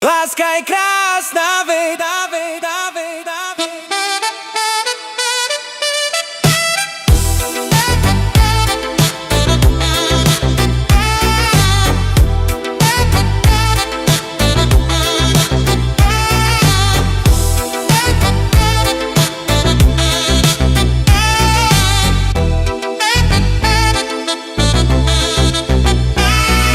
Láska je krásna veda, veda, veda.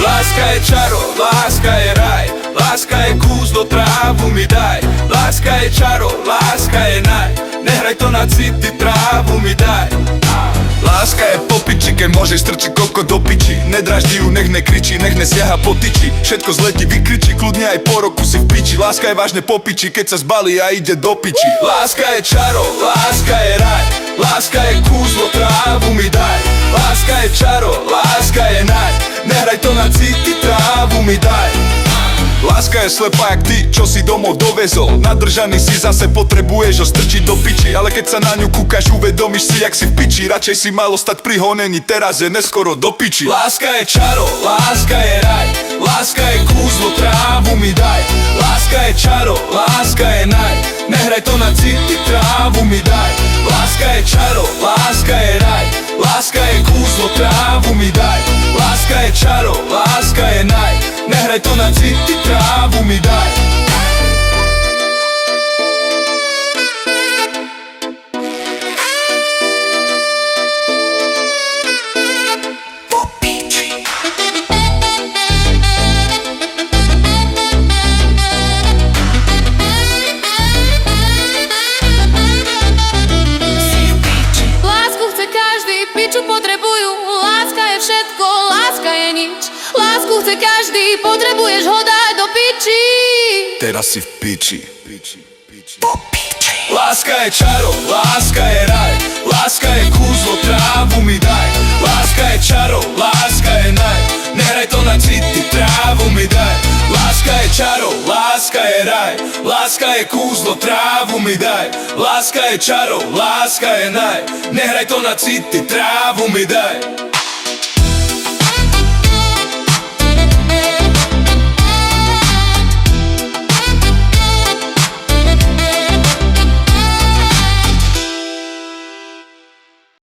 Láska je čaro, láska je raj, láska je kúzlo, trávu mi daj. Láska je čaro, láska je naj, nehraj to na city, trávu mi daj. Láska je po piči, keď môžeš strčiť koko do piči. Nedraždi ju, nech nekričí, nech nesiaha po tyči. Všetko zle ti vykričí, kľudne aj po roku si v piči. Láska je vážne po piči, keď sa zbalí a ide do piči. Láska je čaro, láska je raj, láska je kúzlo, trávu mi daj. Láska je čaro, láska je naj, nehraj to na city, trávu mi daj. Láska je slepá jak ty, čo si domov dovezol. Nadržaný si, zase potrebuješ ho strčiť do piči. Ale keď sa na ňu kúkaš, uvedomíš si, jak si v piči. Radšej si malo stať pri honení, teraz je neskoro do piči. Láska je čaro, láska je raj, láska je kúzlo, trávu mi daj. Láska je čaro, láska je naj, nehraj to na city, trávu mi daj. Láska je čaro, láska je raj, láska je kúzlo, trávu mi daj. Láska je čaro, láska je naj, nehraj to na city, trávu mi daj. Piču potrebujú, láska je všetko, láska je nič. Lásku chce každý, potrebuješ ho dať do piči. Teraz si v piči. Láska je čaro, láska je raj, láska je kúzlo, trávu mi daj. Láska je čaro, láska je naj, nehraj to na city, trávu mi daj. Láska je čaro, láska je raj, láska je kúzlo, trávu mi daj. Láska je čaro, láska je naj, nehraj to na city, trávu mi daj.